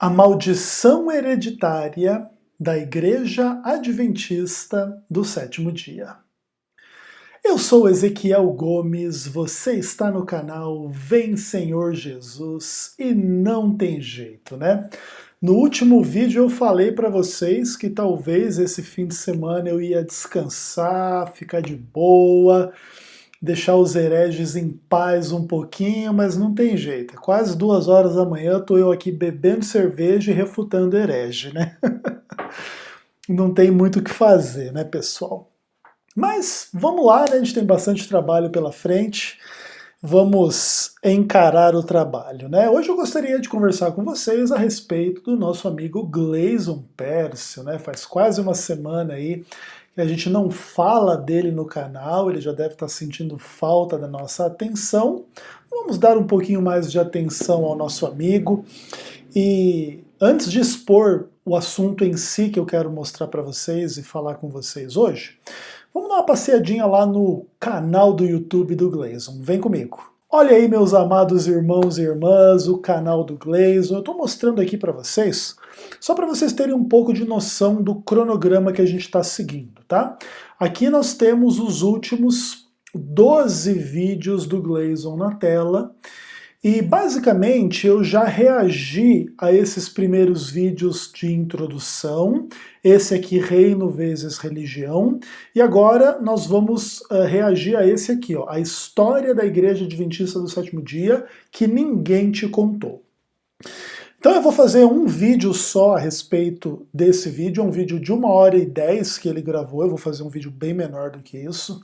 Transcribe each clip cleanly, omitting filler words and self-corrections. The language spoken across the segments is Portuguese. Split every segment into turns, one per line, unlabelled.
A maldição hereditária da Igreja Adventista do Sétimo Dia. Eu sou Ezequiel Gomes, você está no canal Vem Senhor Jesus e não tem jeito, né? No último vídeo eu falei para vocês que talvez esse fim de semana eu ia descansar, ficar de boa, deixar os hereges em paz um pouquinho, mas não tem jeito. É quase 2 horas da manhã, estou eu aqui bebendo cerveja e refutando herege, né? Não tem muito o que fazer, né, pessoal? Mas vamos lá, né? A gente tem bastante trabalho pela frente. Vamos encarar o trabalho, né? Hoje eu gostaria de conversar com vocês a respeito do nosso amigo Gleison Pércio, né? Faz quase uma semana aí que a gente não fala dele no canal, ele já deve estar sentindo falta da nossa atenção. Vamos dar um pouquinho mais de atenção ao nosso amigo. E antes de expor o assunto em si que eu quero mostrar para vocês e falar com vocês hoje, vamos dar uma passeadinha lá no canal do YouTube do Gleison. Vem comigo. Olha aí, meus amados irmãos e irmãs, o canal do Gleison. Eu estou mostrando aqui para vocês, só para vocês terem um pouco de noção do cronograma que a gente está seguindo, tá? Aqui nós temos os últimos 12 vídeos do Gleison na tela. E basicamente eu já reagi a esses primeiros vídeos de introdução, esse aqui, Reino vezes Religião, e agora nós vamos reagir a esse aqui, ó, a história da Igreja Adventista do Sétimo Dia que ninguém te contou. Então eu vou fazer um vídeo só a respeito desse vídeo, um vídeo de 1h10 que ele gravou, eu vou fazer um vídeo bem menor do que isso,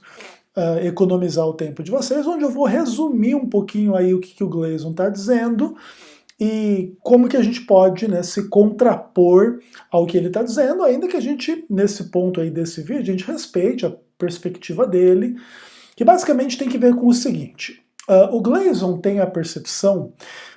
economizar o tempo de vocês, onde eu vou resumir um pouquinho aí o que o Gleison está dizendo e como que a gente pode, né, se contrapor ao que ele está dizendo, ainda que a gente, nesse ponto aí desse vídeo, a gente respeite a perspectiva dele, que basicamente tem que ver com o seguinte: o Gleison tem a percepção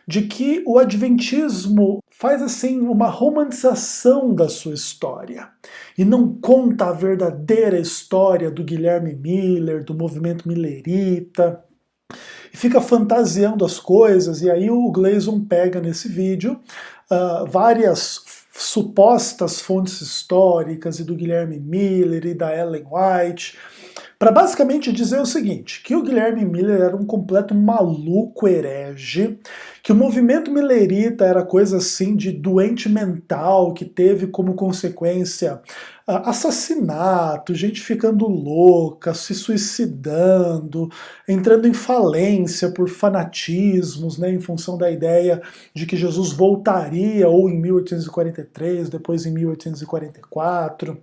de que o Adventismo faz assim uma romantização da sua história e não conta a verdadeira história do Guilherme Miller, do movimento millerita, e fica fantasiando as coisas. E aí o Gleison pega nesse vídeo várias supostas fontes históricas e do Guilherme Miller e da Ellen White, para basicamente dizer o seguinte, que o Guilherme Miller era um completo maluco herege, que o movimento millerita era coisa assim de doente mental, que teve como consequência assassinato, gente ficando louca, se suicidando, entrando em falência por fanatismos, né, em função da ideia de que Jesus voltaria ou em 1843, depois em 1844...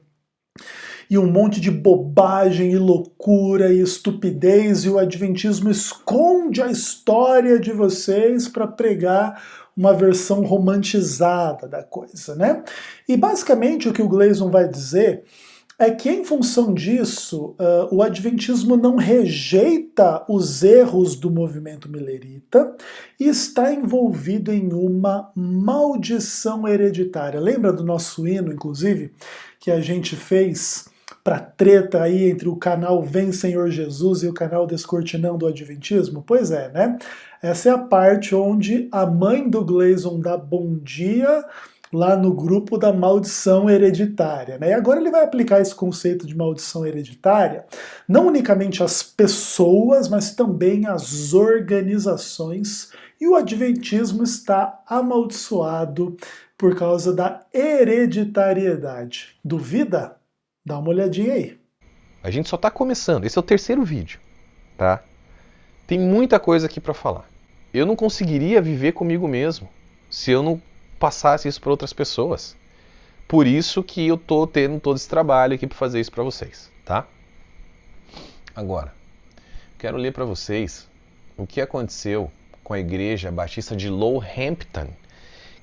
e um monte de bobagem e loucura e estupidez, e o Adventismo esconde a história de vocês para pregar uma versão romantizada da coisa, né? E basicamente o que o Gleison vai dizer é que, em função disso, o Adventismo não rejeita os erros do movimento millerita e está envolvido em uma maldição hereditária. Lembra do nosso hino, inclusive, que a gente fez para treta aí entre o canal Vem Senhor Jesus e o canal Descortinando o Adventismo? Pois é, né? Essa é a parte onde a mãe do Gleison dá bom dia lá no grupo da maldição hereditária, né? E agora ele vai aplicar esse conceito de maldição hereditária não unicamente às pessoas, mas também às organizações, e o Adventismo está amaldiçoado por causa da hereditariedade. Duvida? Dá uma olhadinha aí.
A gente só está começando, esse é o terceiro vídeo, tá? Tem muita coisa aqui para falar. Eu não conseguiria viver comigo mesmo se eu não passasse isso para outras pessoas. Por isso que eu tô tendo todo esse trabalho aqui para fazer isso para vocês, tá? Agora, quero ler para vocês o que aconteceu com a Igreja Batista de Lowhampton,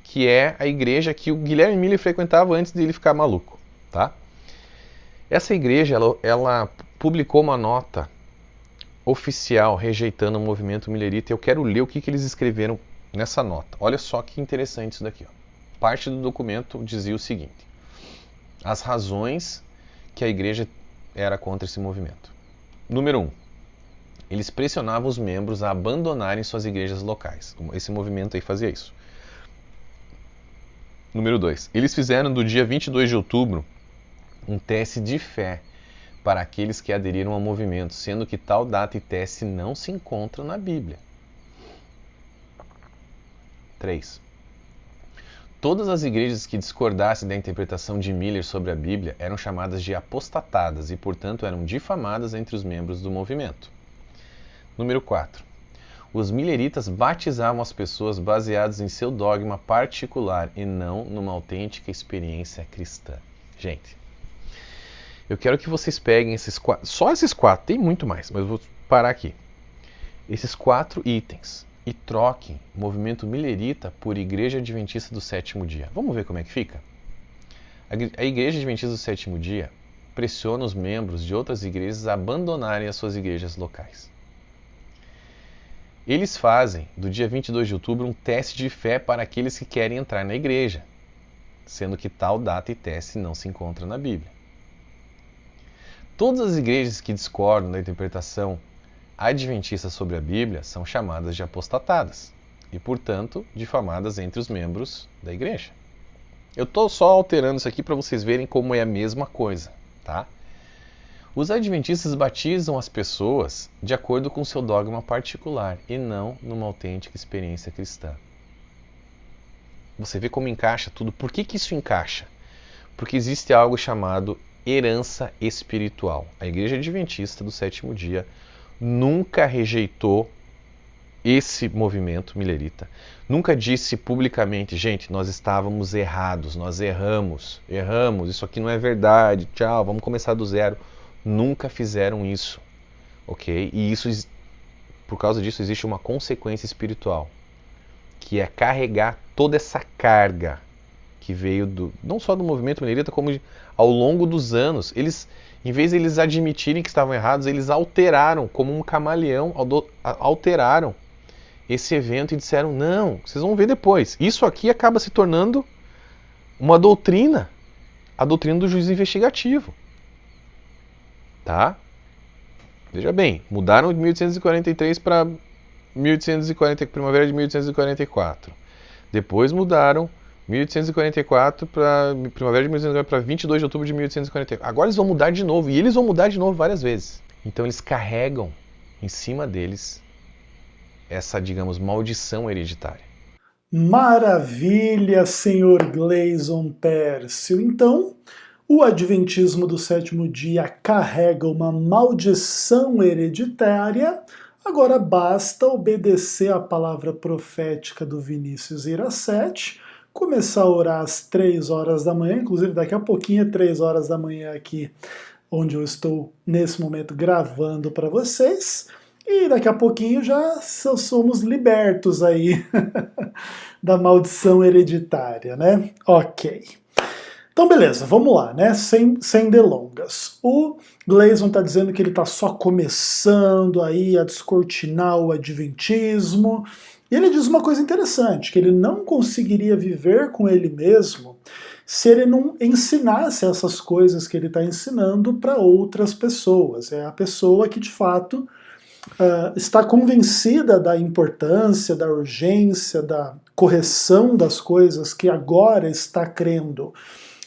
que é a igreja que o Guilherme Miller frequentava antes de ele ficar maluco, tá? Essa igreja, ela publicou uma nota oficial rejeitando o movimento millerita, e eu quero ler o que eles escreveram nessa nota. Olha só que interessante isso daqui, ó. Parte do documento dizia o seguinte: as razões que a igreja era contra esse movimento. Número 1. Eles pressionavam os membros a abandonarem suas igrejas locais. Esse movimento aí fazia isso. Número 2. Eles fizeram do dia 22 de outubro um teste de fé para aqueles que aderiram ao movimento, sendo que tal data e teste não se encontram na Bíblia. 3. Todas as igrejas que discordassem da interpretação de Miller sobre a Bíblia eram chamadas de apostatadas e, portanto, eram difamadas entre os membros do movimento. Número 4. Os milleritas batizavam as pessoas baseados em seu dogma particular e não numa autêntica experiência cristã. Gente, eu quero que vocês peguem só esses 4, tem muito mais, mas eu vou parar aqui. Esses 4 itens e troquem movimento millerita por Igreja Adventista do Sétimo Dia. Vamos ver como é que fica? A Igreja Adventista do Sétimo Dia pressiona os membros de outras igrejas a abandonarem as suas igrejas locais. Eles fazem, do dia 22 de outubro, um teste de fé para aqueles que querem entrar na igreja, sendo que tal data e teste não se encontra na Bíblia. Todas as igrejas que discordam da interpretação adventista sobre a Bíblia são chamadas de apostatadas e, portanto, difamadas entre os membros da igreja. Eu estou só alterando isso aqui para vocês verem como é a mesma coisa, tá? Os adventistas batizam as pessoas de acordo com seu dogma particular e não numa autêntica experiência cristã. Você vê como encaixa tudo. Por que isso encaixa? Porque existe algo chamado herança espiritual. A Igreja Adventista do Sétimo Dia nunca rejeitou esse movimento millerita. Nunca disse publicamente, gente, nós estávamos errados, nós erramos, isso aqui não é verdade, tchau, vamos começar do zero. Nunca fizeram isso, ok? E isso, por causa disso existe uma consequência espiritual, que é carregar toda essa carga que veio não só do movimento millerita, como ao longo dos anos. Eles, em vez de eles admitirem que estavam errados, eles alteraram, como um camaleão, alteraram esse evento e disseram, não, vocês vão ver depois. Isso aqui acaba se tornando uma doutrina, a doutrina do juízo investigativo. Tá? Veja bem, mudaram de 1843 para primavera de 1844. Depois mudaram 1844 para primavera de 1844 para 22 de outubro de 1844. Agora eles vão mudar de novo, e eles vão mudar de novo várias vezes. Então eles carregam em cima deles essa, digamos, maldição hereditária.
Maravilha, senhor Gleison Pércio. Então, o Adventismo do Sétimo Dia carrega uma maldição hereditária. Agora basta obedecer à palavra profética do Vinícius Iracete, começar a orar às 3 horas da manhã, inclusive daqui a pouquinho é 3 horas da manhã aqui, onde eu estou nesse momento gravando para vocês, e daqui a pouquinho já somos libertos aí da maldição hereditária, né? Ok. Então beleza, vamos lá, né? Sem delongas. O Gleison está dizendo que ele está só começando aí a descortinar o adventismo, e ele diz uma coisa interessante, que ele não conseguiria viver com ele mesmo se ele não ensinasse essas coisas que ele está ensinando para outras pessoas. É a pessoa que de fato está convencida da importância, da urgência, da correção das coisas, que agora está crendo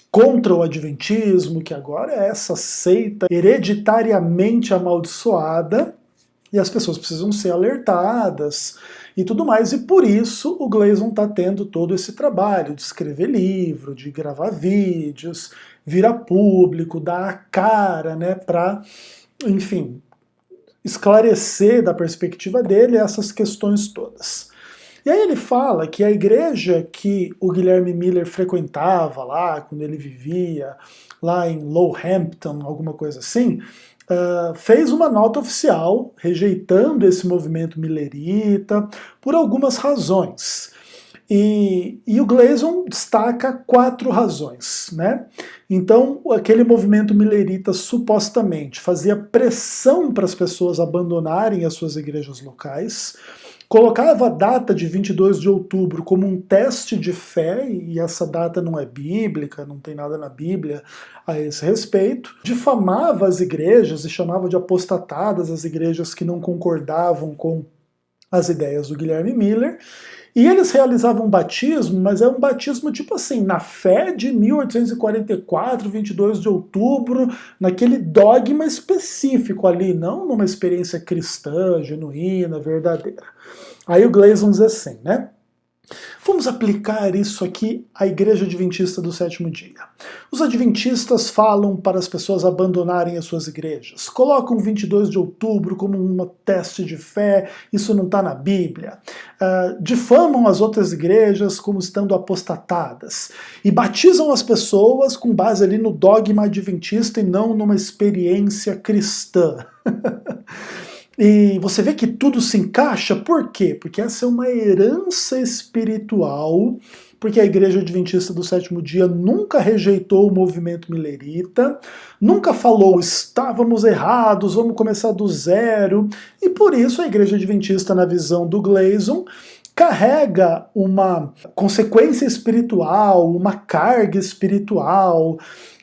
contra o adventismo, que agora é essa seita hereditariamente amaldiçoada, e as pessoas precisam ser alertadas e tudo mais, e por isso o Gleison está tendo todo esse trabalho de escrever livro, de gravar vídeos, vir a público, dar a cara, né, para, enfim, esclarecer da perspectiva dele essas questões todas. E aí ele fala que a igreja que o Guilherme Miller frequentava lá, quando ele vivia lá em Lowhampton, alguma coisa assim, fez uma nota oficial rejeitando esse movimento millerita por algumas razões. E o Gleison destaca 4 razões, né? Então, aquele movimento millerita supostamente fazia pressão para as pessoas abandonarem as suas igrejas locais, colocava a data de 22 de outubro como um teste de fé, e essa data não é bíblica, não tem nada na Bíblia a esse respeito, difamava as igrejas e chamava de apostatadas as igrejas que não concordavam com as ideias do Guilherme Miller, E eles realizavam um batismo, mas é um batismo tipo assim, na fé de 1844, 22 de outubro, naquele dogma específico ali, não numa experiência cristã, genuína, verdadeira. Aí o Gleason diz assim, né? Vamos aplicar isso aqui à Igreja Adventista do Sétimo Dia. Os adventistas falam para as pessoas abandonarem as suas igrejas. Colocam 22 de outubro como um teste de fé, isso não está na Bíblia. Difamam as outras igrejas como estando apostatadas. E batizam as pessoas com base ali no dogma adventista e não numa experiência cristã. E você vê que tudo se encaixa, por quê? Porque essa é uma herança espiritual, porque a Igreja Adventista do Sétimo Dia nunca rejeitou o movimento milerita, nunca falou estávamos errados, vamos começar do zero, e por isso a Igreja Adventista, na visão do Gleason, carrega uma consequência espiritual, uma carga espiritual,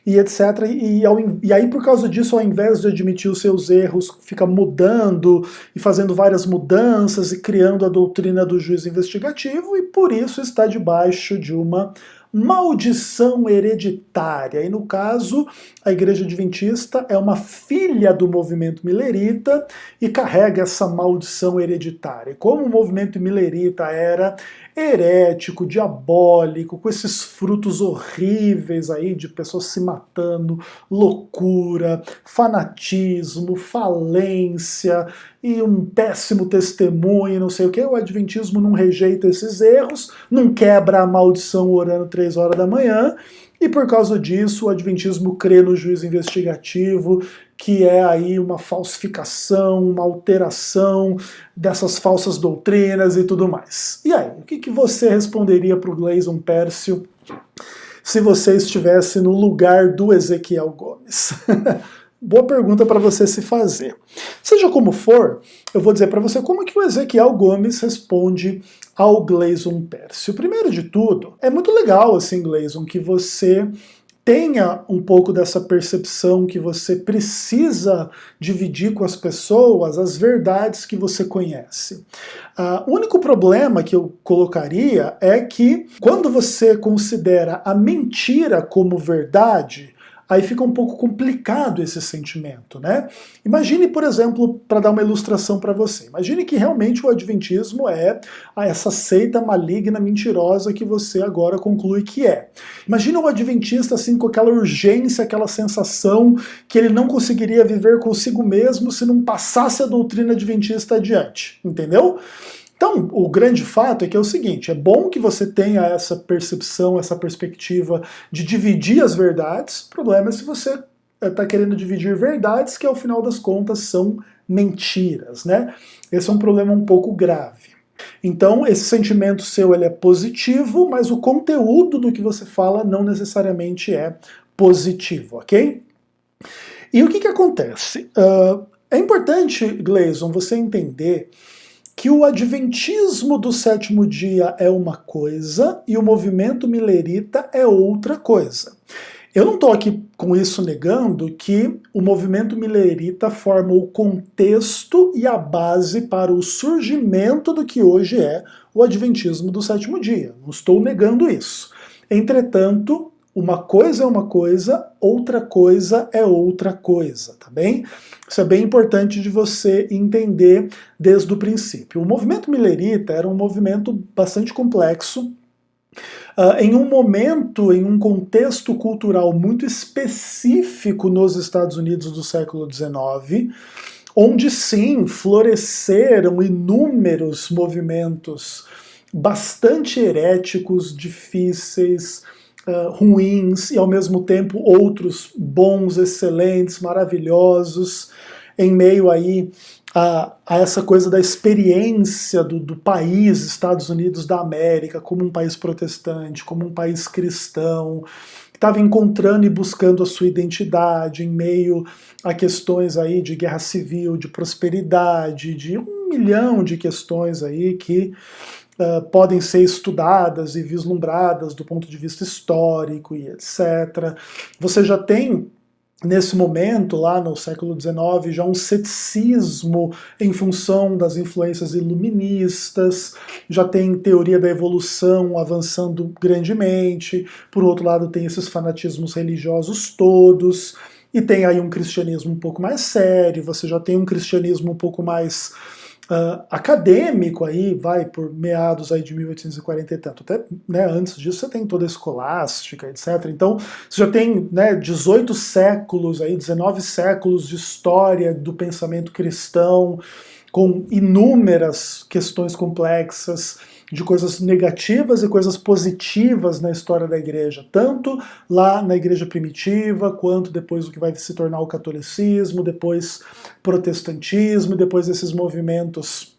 e etc. E aí, por causa disso, ao invés de admitir os seus erros, fica mudando e fazendo várias mudanças e criando a doutrina do juízo investigativo, e por isso está debaixo de uma maldição hereditária. E no caso, a Igreja Adventista é uma filha do movimento milerita e carrega essa maldição hereditária. E como o movimento milerita era herético, diabólico, com esses frutos horríveis aí de pessoas se matando, loucura, fanatismo, falência e um péssimo testemunho, não sei o que, o Adventismo não rejeita esses erros, não quebra a maldição orando 3 horas da manhã, e por causa disso o Adventismo crê no juízo investigativo, que é aí uma falsificação, uma alteração dessas falsas doutrinas e tudo mais. E aí, o que você responderia para o Gleason Pércio se você estivesse no lugar do Ezequiel Gomes? Boa pergunta para você se fazer. Seja como for, eu vou dizer para você como que o Ezequiel Gomes responde ao Gleason Pércio. Primeiro de tudo, é muito legal, assim, Gleason, que você tenha um pouco dessa percepção que você precisa dividir com as pessoas as verdades que você conhece. O único problema que eu colocaria é que quando você considera a mentira como verdade, aí fica um pouco complicado esse sentimento, né? Imagine, por exemplo, para dar uma ilustração para você, imagine que realmente o Adventismo é essa seita maligna, mentirosa que você agora conclui que é. Imagina o Adventista assim com aquela urgência, aquela sensação que ele não conseguiria viver consigo mesmo se não passasse a doutrina adventista adiante, entendeu? Então, o grande fato é que é o seguinte, é bom que você tenha essa percepção, essa perspectiva de dividir as verdades, o problema é se você está querendo dividir verdades que ao final das contas são mentiras, né? Esse é um problema um pouco grave. Então, esse sentimento seu ele é positivo, mas o conteúdo do que você fala não necessariamente é positivo, ok? E o que acontece? É importante, Gleason, você entender que o Adventismo do Sétimo Dia é uma coisa e o movimento milerita é outra coisa. Eu não estou aqui com isso negando que o movimento milerita forma o contexto e a base para o surgimento do que hoje é o Adventismo do Sétimo Dia. Não estou negando isso. Entretanto, uma coisa é uma coisa, outra coisa é outra coisa, tá bem? Isso é bem importante de você entender desde o princípio. O movimento milerita era um movimento bastante complexo, em um momento, em um contexto cultural muito específico nos Estados Unidos do século XIX, onde sim, floresceram inúmeros movimentos bastante heréticos, difíceis, ruins e ao mesmo tempo outros bons, excelentes, maravilhosos, em meio aí a essa coisa da experiência do país Estados Unidos da América como um país protestante, como um país cristão, que estava encontrando e buscando a sua identidade em meio a questões aí de guerra civil, de prosperidade, de 1 milhão de questões aí que podem ser estudadas e vislumbradas do ponto de vista histórico e etc. Você já tem nesse momento, lá no século XIX, já um ceticismo em função das influências iluministas, já tem teoria da evolução avançando grandemente, por outro lado tem esses fanatismos religiosos todos, e tem aí um cristianismo um pouco mais sério, você já tem um cristianismo um pouco mais acadêmico aí, vai por meados aí de 1840 e tanto, até né, antes disso você tem toda a escolástica, etc. Então você já tem né, 18 séculos aí, 19 séculos de história do pensamento cristão, com inúmeras questões complexas, de coisas negativas e coisas positivas na história da igreja, tanto lá na igreja primitiva, quanto depois o que vai se tornar o catolicismo, depois protestantismo, depois esses movimentos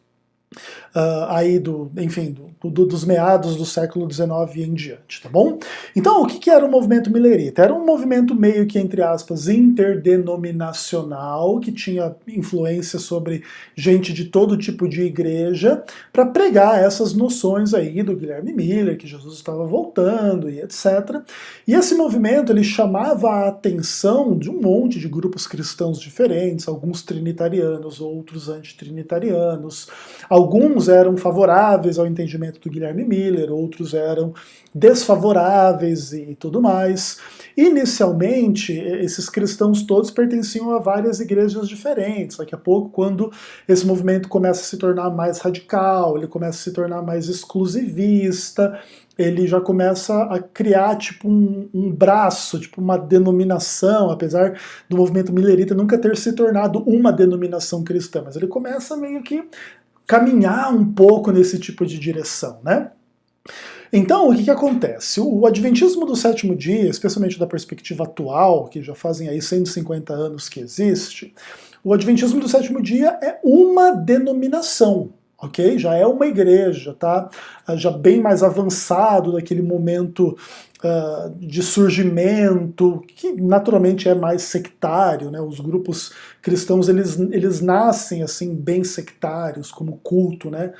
aí dos meados do século XIX em diante, tá bom? Então, o que era o movimento milerita? Era um movimento meio que, entre aspas, interdenominacional, que tinha influência sobre gente de todo tipo de igreja, para pregar essas noções aí do Guilherme Miller, que Jesus estava voltando e etc. E esse movimento, ele chamava a atenção de um monte de grupos cristãos diferentes, alguns trinitarianos, outros antitrinitarianos, alguns eram favoráveis ao entendimento do Guilherme Miller, outros eram desfavoráveis e tudo mais. Inicialmente, esses cristãos todos pertenciam a várias igrejas diferentes. Daqui a pouco, quando esse movimento começa a se tornar mais radical, ele começa a se tornar mais exclusivista, ele já começa a criar tipo um braço, tipo uma denominação, apesar do movimento millerita nunca ter se tornado uma denominação cristã, mas ele começa meio que caminhar um pouco nesse tipo de direção, né? Então, o que acontece? O Adventismo do sétimo dia, especialmente da perspectiva atual, que já fazem aí 150 anos que existe, o Adventismo do sétimo dia é uma denominação, ok? Já é uma igreja, tá? Já bem mais avançado daquele momento de surgimento, que naturalmente é mais sectário, né? Os grupos cristãos, eles nascem assim bem sectários, como culto, né?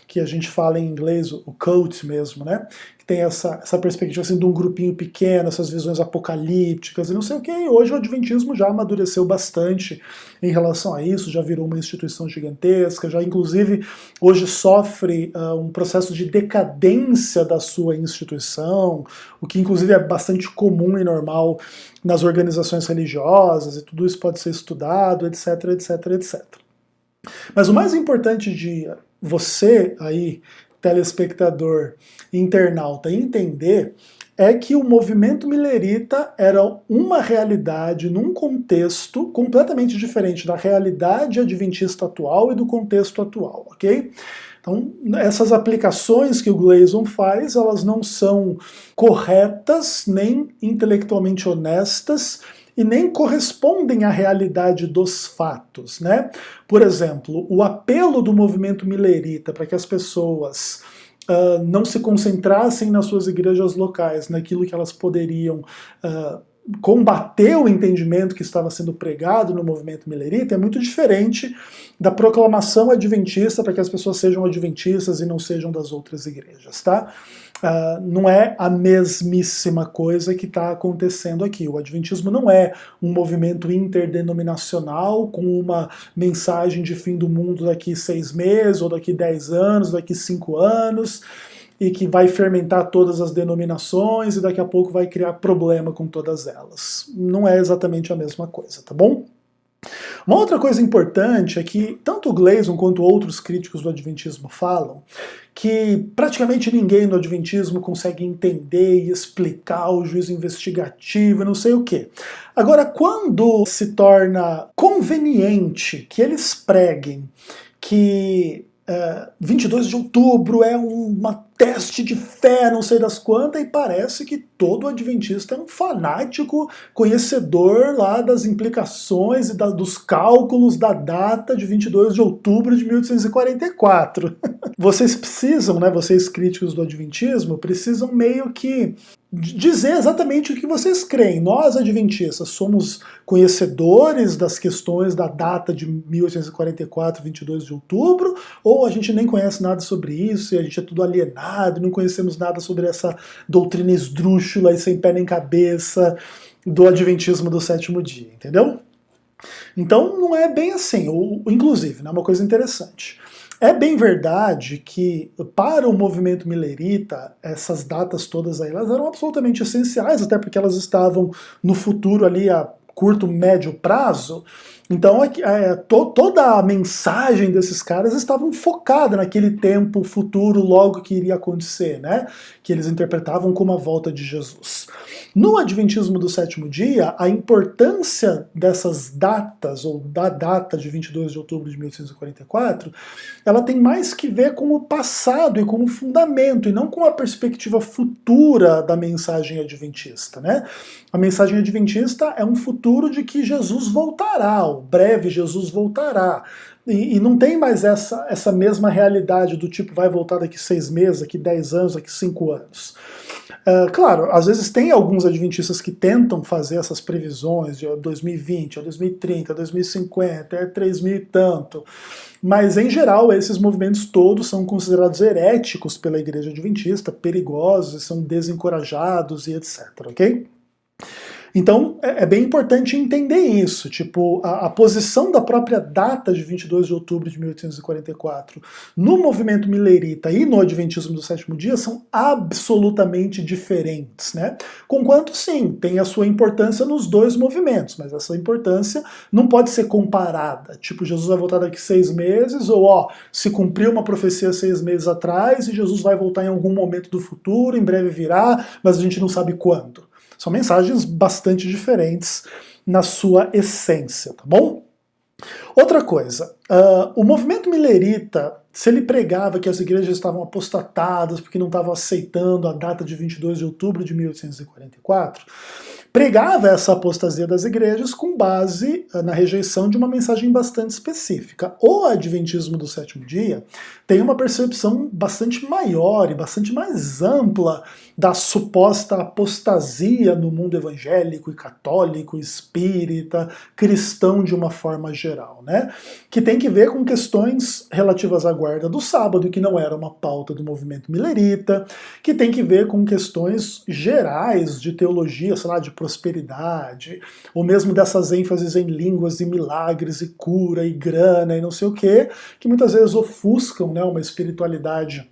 Que a gente fala em inglês, o cult mesmo, né? Que tem essa perspectiva assim, de um grupinho pequeno, essas visões apocalípticas e não sei o que. E hoje o Adventismo já amadureceu bastante em relação a isso, já virou uma instituição gigantesca, já inclusive hoje sofre um processo de decadência da sua instituição, o que inclusive é bastante comum e normal nas organizações religiosas, e tudo isso pode ser estudado, etc, etc, etc. Mas o mais importante de você aí, telespectador, internauta, entender é que o movimento millerita era uma realidade num contexto completamente diferente da realidade adventista atual e do contexto atual, ok? Então, essas aplicações que o Gleason faz, elas não são corretas, nem intelectualmente honestas, e nem correspondem à realidade dos fatos, né? Por exemplo, o apelo do movimento millerita para que as pessoas não se concentrassem nas suas igrejas locais, naquilo que elas poderiam combater o entendimento que estava sendo pregado no movimento millerita, é muito diferente da proclamação adventista para que as pessoas sejam adventistas e não sejam das outras igrejas, tá? Não é a mesmíssima coisa que está acontecendo aqui. O Adventismo não é um movimento interdenominacional com uma mensagem de fim do mundo daqui 6 meses, ou daqui 10 anos, daqui 5 anos, e que vai fermentar todas as denominações e daqui a pouco vai criar problema com todas elas. Não é exatamente a mesma coisa, tá bom? Uma outra coisa importante é que tanto o Gleason quanto outros críticos do Adventismo falam que praticamente ninguém no Adventismo consegue entender e explicar o juízo investigativo e não sei o quê. Agora, quando se torna conveniente que eles preguem que 22 de outubro é uma teste de fé, não sei das quantas, e parece que todo adventista é um fanático conhecedor lá das implicações e dos cálculos da data de 22 de outubro de 1844. Vocês precisam, né, vocês críticos do adventismo, precisam meio que dizer exatamente o que vocês creem. Nós, adventistas, somos conhecedores das questões da data de 1844, 22 de outubro, ou a gente nem conhece nada sobre isso e a gente é tudo alienado, não conhecemos nada sobre essa doutrina esdrúxula e sem pé nem cabeça do adventismo do sétimo dia, entendeu? Então não é bem assim, inclusive, né, uma coisa interessante. É bem verdade que, para o movimento milerita, essas datas todas aí, elas eram absolutamente essenciais, até porque elas estavam no futuro ali a curto, médio prazo. Então, toda a mensagem desses caras estavam focada naquele tempo futuro, logo que iria acontecer, né? Que eles interpretavam como a volta de Jesus. No Adventismo do sétimo dia, a importância dessas datas, ou da data de 22 de outubro de 1844, ela tem mais que ver com o passado e com o fundamento, e não com a perspectiva futura da mensagem adventista, né? A mensagem adventista é um futuro de que Jesus voltará, o breve Jesus voltará. E não tem mais essa mesma realidade do tipo vai voltar daqui 6 meses, daqui 10 anos, daqui 5 anos. Claro, às vezes tem alguns adventistas que tentam fazer essas previsões de 2020, 2030, 2050, 3000 e tanto, mas em geral esses movimentos todos são considerados heréticos pela igreja adventista, perigosos, são desencorajados e etc, ok? Então é bem importante entender isso, tipo, a posição da própria data de 22 de outubro de 1844 no movimento milerita e no adventismo do sétimo dia são absolutamente diferentes, né? Conquanto sim, tem a sua importância nos dois movimentos, mas essa importância não pode ser comparada, tipo, Jesus vai voltar daqui 6 meses, ou se cumpriu uma profecia 6 meses atrás e Jesus vai voltar em algum momento do futuro, em breve virá, mas a gente não sabe quando. São mensagens bastante diferentes na sua essência, tá bom? Outra coisa, o movimento milerita, se ele pregava que as igrejas estavam apostatadas porque não estavam aceitando a data de 22 de outubro de 1844, pregava essa apostasia das igrejas com base na rejeição de uma mensagem bastante específica. O adventismo do sétimo dia tem uma percepção bastante maior e bastante mais ampla da suposta apostasia no mundo evangélico e católico, espírita, cristão de uma forma geral, né? Que tem que ver com questões relativas à guarda do sábado, que não era uma pauta do movimento milerita, que tem que ver com questões gerais de teologia, sei lá, de prosperidade, ou mesmo dessas ênfases em línguas e milagres e cura e grana e não sei o quê, que muitas vezes ofuscam, né, uma espiritualidade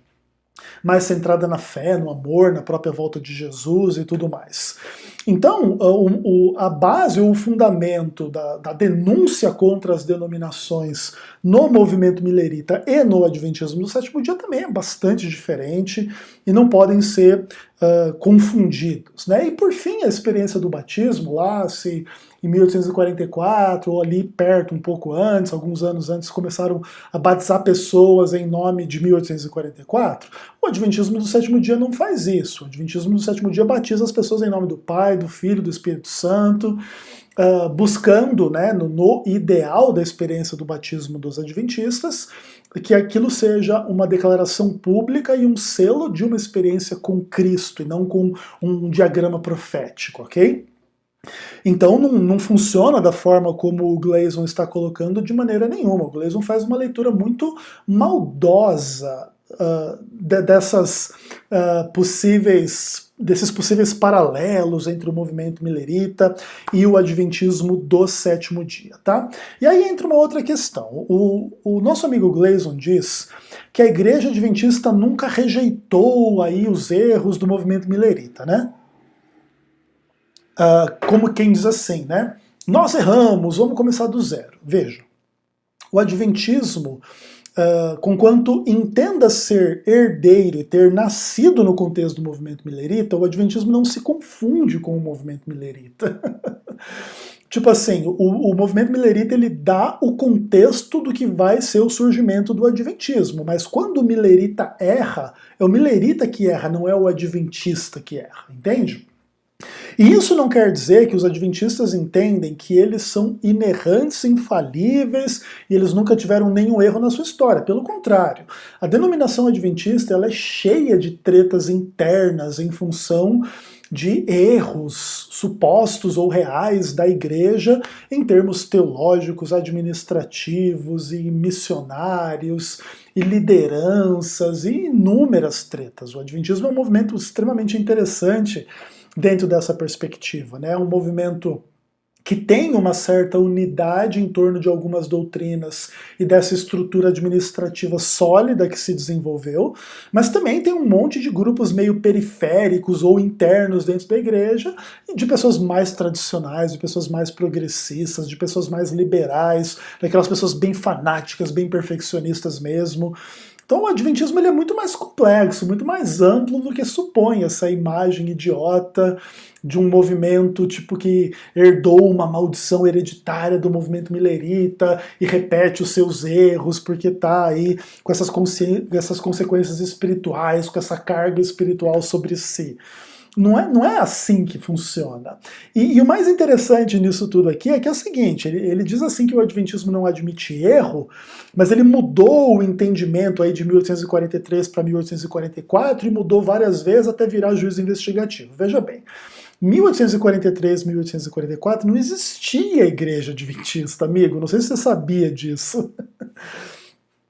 mais centrada na fé, no amor, na própria volta de Jesus e tudo mais. Então, a base, o fundamento da denúncia contra as denominações no movimento milerita e no adventismo do sétimo dia também é bastante diferente e não podem ser confundidos, né? E por fim, a experiência do batismo lá, se em 1844, ou ali perto, um pouco antes, alguns anos antes, começaram a batizar pessoas em nome de 1844, o Adventismo do sétimo dia não faz isso. O Adventismo do sétimo dia batiza as pessoas em nome do Pai, do Filho, do Espírito Santo, buscando, né, no ideal da experiência do batismo dos adventistas, que aquilo seja uma declaração pública e um selo de uma experiência com Cristo, e não com um diagrama profético, ok? Então não funciona da forma como o Gleason está colocando de maneira nenhuma. O Gleason faz uma leitura muito maldosa desses possíveis paralelos entre o movimento milerita e o adventismo do sétimo dia, tá? E aí entra uma outra questão. O nosso amigo Gleason diz que a igreja adventista nunca rejeitou aí os erros do movimento milerita, né? Como quem diz assim, né? Nós erramos, vamos começar do zero. Veja, o adventismo, conquanto entenda ser herdeiro e ter nascido no contexto do movimento milerita, o adventismo não se confunde com o movimento milerita. Tipo assim, o movimento milerita ele dá o contexto do que vai ser o surgimento do adventismo, mas quando o milerita erra, é o milerita que erra, não é o adventista que erra, entende? E isso não quer dizer que os adventistas entendem que eles são inerrantes, infalíveis, e eles nunca tiveram nenhum erro na sua história. Pelo contrário, a denominação adventista ela é cheia de tretas internas em função de erros supostos ou reais da igreja em termos teológicos, administrativos e missionários e lideranças e inúmeras tretas. O Adventismo é um movimento extremamente interessante dentro dessa perspectiva, né? É um movimento que tem uma certa unidade em torno de algumas doutrinas e dessa estrutura administrativa sólida que se desenvolveu, mas também tem um monte de grupos meio periféricos ou internos dentro da igreja, de pessoas mais tradicionais, de pessoas mais progressistas, de pessoas mais liberais, daquelas pessoas bem fanáticas, bem perfeccionistas mesmo. Então o Adventismo ele é muito mais complexo, muito mais amplo do que supõe essa imagem idiota de um movimento tipo que herdou uma maldição hereditária do movimento milerita e repete os seus erros porque tá aí com essas consequências espirituais, com essa carga espiritual sobre si. Não é assim que funciona. E o mais interessante nisso tudo aqui é que é o seguinte, ele diz assim que o Adventismo não admite erro, mas ele mudou o entendimento aí de 1843 para 1844 e mudou várias vezes até virar juízo investigativo. Veja bem, 1843, 1844 não existia igreja adventista, amigo, não sei se você sabia disso.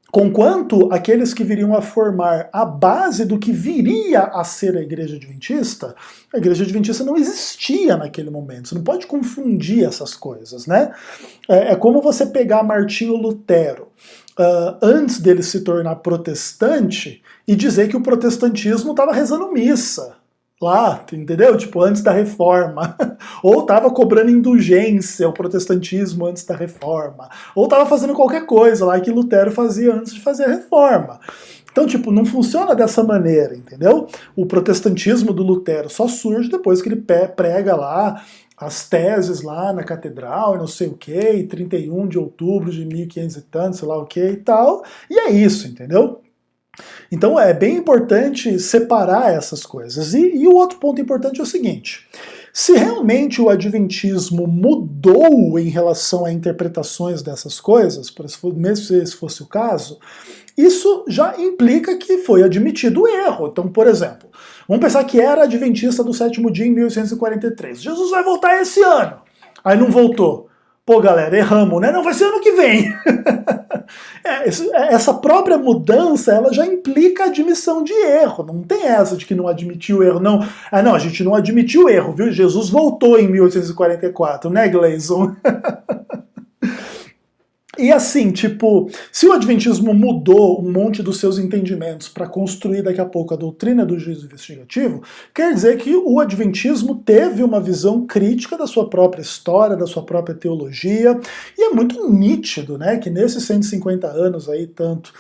Conquanto aqueles que viriam a formar a base do que viria a ser a igreja adventista não existia naquele momento. Você não pode confundir essas coisas, né? É como você pegar Martinho Lutero antes dele se tornar protestante e dizer que o protestantismo estava rezando missa lá, entendeu? Tipo, antes da reforma. Ou tava cobrando indulgência, o protestantismo antes da reforma. Ou tava fazendo qualquer coisa lá que Lutero fazia antes de fazer a reforma. Então, tipo, não funciona dessa maneira, entendeu? O protestantismo do Lutero só surge depois que ele prega lá as teses lá na catedral e não sei o que, 31 de outubro de 1500 e tanto, sei lá o que e tal. E é isso, entendeu? Então é bem importante separar essas coisas. E o outro ponto importante é o seguinte: se realmente o adventismo mudou em relação a interpretações dessas coisas, mesmo se esse fosse o caso, isso já implica que foi admitido o erro. Então, por exemplo, vamos pensar que era adventista do sétimo dia em 1843. Jesus vai voltar esse ano. Aí não voltou. Pô, galera, erramos, né? Não, vai ser ano que vem. Essa própria mudança, ela já implica a admissão de erro. Não tem essa de que não admitiu o erro, não. Ah, não, a gente não admitiu o erro, viu? Jesus voltou em 1844, né, Gleison? E assim, tipo, se o Adventismo mudou um monte dos seus entendimentos para construir daqui a pouco a doutrina do juízo investigativo, quer dizer que o Adventismo teve uma visão crítica da sua própria história, da sua própria teologia, e é muito nítido, né, que nesses 150 anos aí, tanto,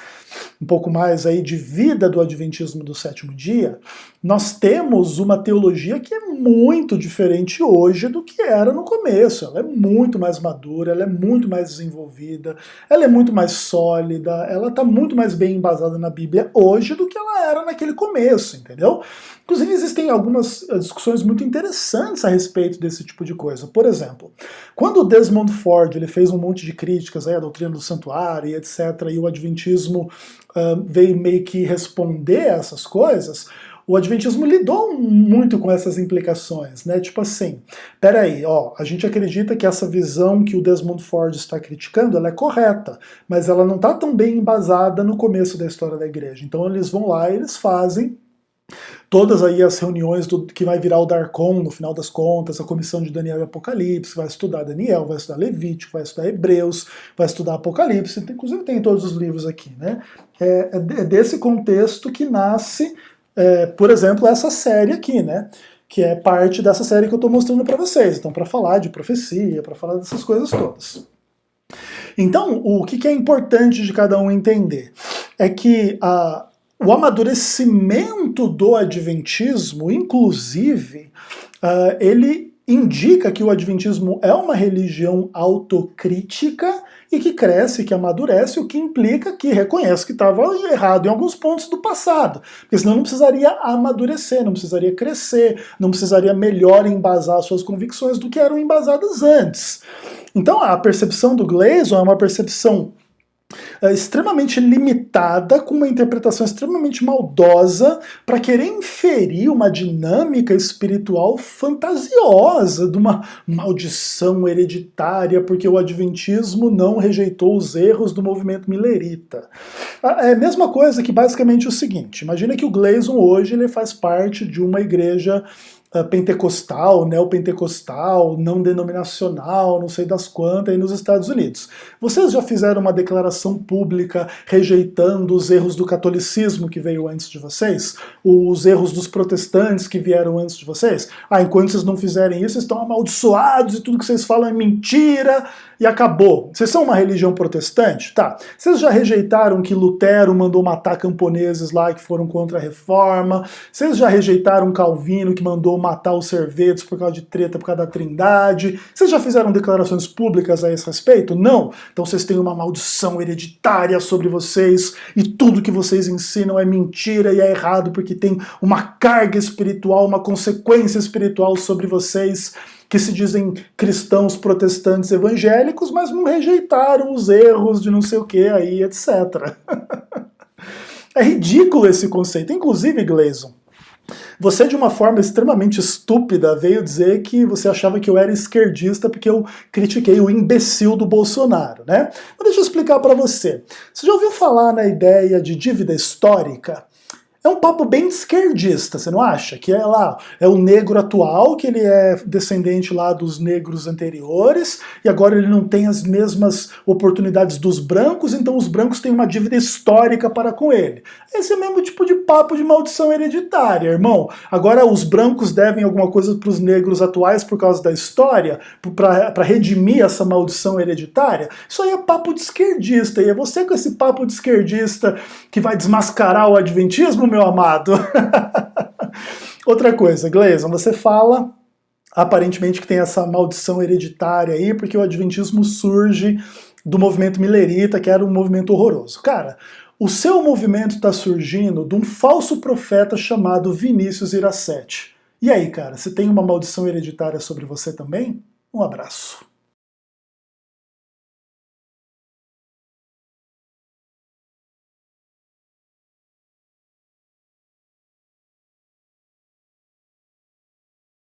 um pouco mais aí de vida do Adventismo do sétimo dia, nós temos uma teologia que é muito diferente hoje do que era no começo. Ela é muito mais madura, ela é muito mais desenvolvida, ela é muito mais sólida, ela está muito mais bem embasada na Bíblia hoje do que ela era naquele começo, entendeu? Inclusive existem algumas discussões muito interessantes a respeito desse tipo de coisa. Por exemplo, quando o Desmond Ford ele fez um monte de críticas aí à doutrina do santuário e etc., e o Adventismo veio meio que responder a essas coisas, o Adventismo lidou muito com essas implicações, né? Tipo assim, peraí, ó, a gente acredita que essa visão que o Desmond Ford está criticando, ela é correta, mas ela não está tão bem embasada no começo da história da igreja. Então eles vão lá e eles fazem todas aí as reuniões que vai virar o Darkon, no final das contas, a comissão de Daniel e Apocalipse, vai estudar Daniel, vai estudar Levítico, vai estudar Hebreus, vai estudar Apocalipse, inclusive tem todos os livros aqui, né? É desse contexto que nasce, por exemplo, essa série aqui, né? Que é parte dessa série que eu estou mostrando para vocês. Então, para falar de profecia, para falar dessas coisas todas. Então, o que é importante de cada um entender é que o amadurecimento do adventismo, inclusive, ele indica que o adventismo é uma religião autocrítica e que cresce, que amadurece, o que implica que reconhece que estava errado em alguns pontos do passado. Porque senão não precisaria amadurecer, não precisaria crescer, não precisaria melhor embasar suas convicções do que eram embasadas antes. Então a percepção do Gleison é uma percepção extremamente limitada, com uma interpretação extremamente maldosa, para querer inferir uma dinâmica espiritual fantasiosa de uma maldição hereditária, porque o adventismo não rejeitou os erros do movimento milerita. É a mesma coisa que basicamente o seguinte: imagina que o Gleason hoje ele faz parte de uma igreja pentecostal, neopentecostal, não denominacional, não sei das quantas, aí nos Estados Unidos. Vocês já fizeram uma declaração pública rejeitando os erros do catolicismo que veio antes de vocês? Os erros dos protestantes que vieram antes de vocês? Enquanto vocês não fizerem isso, vocês estão amaldiçoados e tudo que vocês falam é mentira e acabou. Vocês são uma religião protestante? Tá. Vocês já rejeitaram que Lutero mandou matar camponeses lá que foram contra a reforma? Vocês já rejeitaram Calvino que mandou matar os servetos por causa de treta, por causa da Trindade? Vocês já fizeram declarações públicas a esse respeito? Não. Então vocês têm uma maldição hereditária sobre vocês e tudo que vocês ensinam é mentira e é errado porque tem uma carga espiritual, uma consequência espiritual sobre vocês, que se dizem cristãos protestantes evangélicos, mas não rejeitaram os erros de não sei o que aí, etc. É ridículo esse conceito. Inclusive, Gleason, você de uma forma extremamente estúpida veio dizer que você achava que eu era esquerdista porque eu critiquei o imbecil do Bolsonaro, né? Mas deixa eu explicar para você. Você já ouviu falar na ideia de dívida histórica? É um papo bem esquerdista, você não acha? Que é o negro atual, que ele é descendente lá dos negros anteriores, e agora ele não tem as mesmas oportunidades dos brancos, então os brancos têm uma dívida histórica para com ele. Esse é o mesmo tipo de papo de maldição hereditária, irmão. Agora os brancos devem alguma coisa para os negros atuais por causa da história, para redimir essa maldição hereditária? Isso aí é papo de esquerdista, e é você com esse papo de esquerdista que vai desmascarar o adventismo, meu amado. Outra coisa, Gleason, você fala aparentemente que tem essa maldição hereditária aí, porque o adventismo surge do movimento milerita, que era um movimento horroroso. Cara, o seu movimento está surgindo de um falso profeta chamado Vinícius Iracete. E aí, cara, você tem uma maldição hereditária sobre você também? Um abraço.